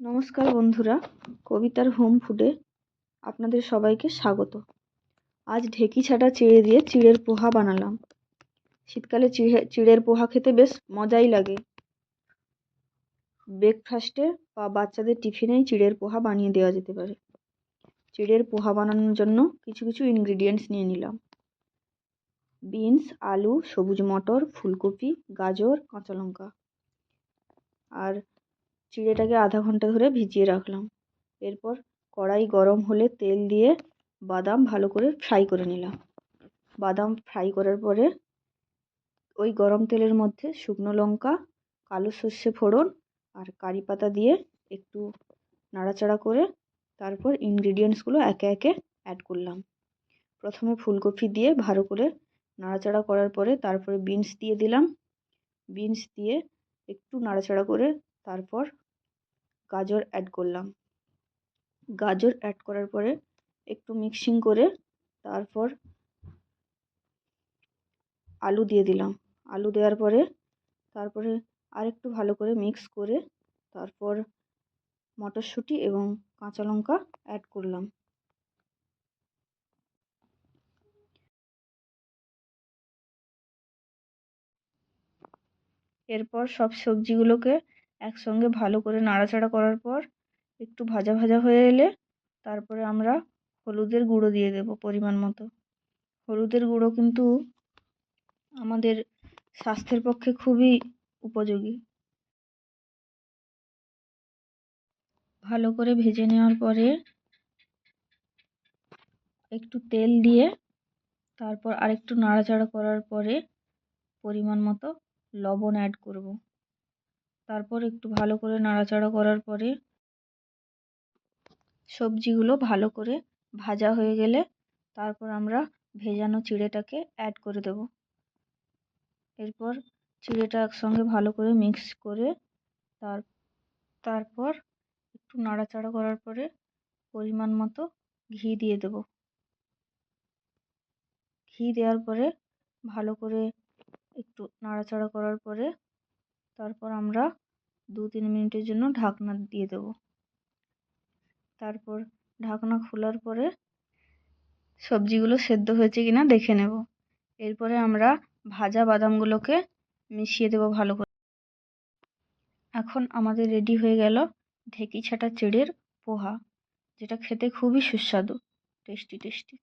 নমস্কার বন্ধুরা, কবিতার হোম ফুডে আপনাদের সবাইকে স্বাগত। আজ ঢেঁকি ছাটা চিড়ে দিয়ে চিড়ের পোহা বানালাম। শীতকালে চিড়ের পোহা খেতে বেশ মজাই লাগে। ব্রেকফাস্টে বা বাচ্চাদের টিফিনেই চিড়ের পোহা বানিয়ে দেওয়া যেতে পারে। চিড়ের পোহা বানানোর জন্য কিছু কিছু ইনগ্রিডিয়েন্টস নিয়ে নিলাম। বিনস, আলু, সবুজ মটর, ফুলকপি, গাজর, কাঁচা লঙ্কা। আর চিড়েটাকে আধা ঘন্টা ধরে ভিজিয়ে রাখলাম। এরপর কড়াই গরম হলে তেল দিয়ে বাদাম ভালো করে ফ্রাই করে নিলাম। বাদাম ফ্রাই করার পরে ওই গরম তেলের মধ্যে শুকনো লঙ্কা, কালো সর্ষে ফোড়ন আর কারি পাতা দিয়ে একটু নাড়াচাড়া করে তারপর ইনগ্রিডিয়েন্টসগুলো একে একে অ্যাড করলাম। প্রথমে ফুলকপি দিয়ে ভালো করে নাড়াচাড়া করার পরে তারপরে বিনস দিয়ে দিলাম। বিনস দিয়ে একটু নাড়াচাড়া করে তারপর গাজর অ্যাড করলাম। গাজর অ্যাড করার পরে একটু মিক্সিং করে তারপর আলু দিয়ে দিলাম। আলু দেওয়ার পরে তারপরে আরেকটু ভালো করে মিক্স করে তারপর মটরশুঁটি এবং কাঁচা লঙ্কা অ্যাড করলাম। এরপর সব সবজিগুলোকে একসঙ্গে ভালো করে নাড়াচাড়া করার পর একটু ভাজা ভাজা হয়ে এলে তারপরে আমরা হলুদের গুঁড়ো দিয়ে দেব পরিমাণ মতো। হলুদের গুঁড়ো কিন্তু আমাদের স্বাস্থ্যের পক্ষে খুবই উপযোগী। ভালো করে ভেজে নেওয়ার পরে একটু তেল দিয়ে তারপর আরেকটু নাড়াচাড়া করার পরে পরিমাণ মতো লবণ অ্যাড করব। তারপর একটু ভালো করে নাড়াচাড়া করার পরে সবজিগুলো ভালো করে ভাজা হয়ে গেলে তারপর আমরা ভেজানো চিড়েটাকে অ্যাড করে দেব। এরপর চিড়েটা একসঙ্গে ভালো করে মিক্স করে তারপর একটু নাড়াচাড়া করার পরে পরিমাণ মতো ঘি দিয়ে দেব। ঘি দেওয়ার পরে ভালো করে একটু নাড়াচাড়া করার পরে তারপর আমরা 2-3 মিনিটের জন্য ঢাকনা দিয়ে দেব। তারপর ঢাকনা খোলার পরে সবজিগুলো সেদ্ধ হয়েছে কিনা দেখে নেব। এরপরে আমরা ভাজা বাদামগুলোকে মিশিয়ে দেব ভালো করে। এখন আমাদের রেডি হয়ে গেল ঢেঁকি ছাটা চিড়ের পোহা, যেটা খেতে খুবই সুস্বাদু, টেস্টি টেস্টি।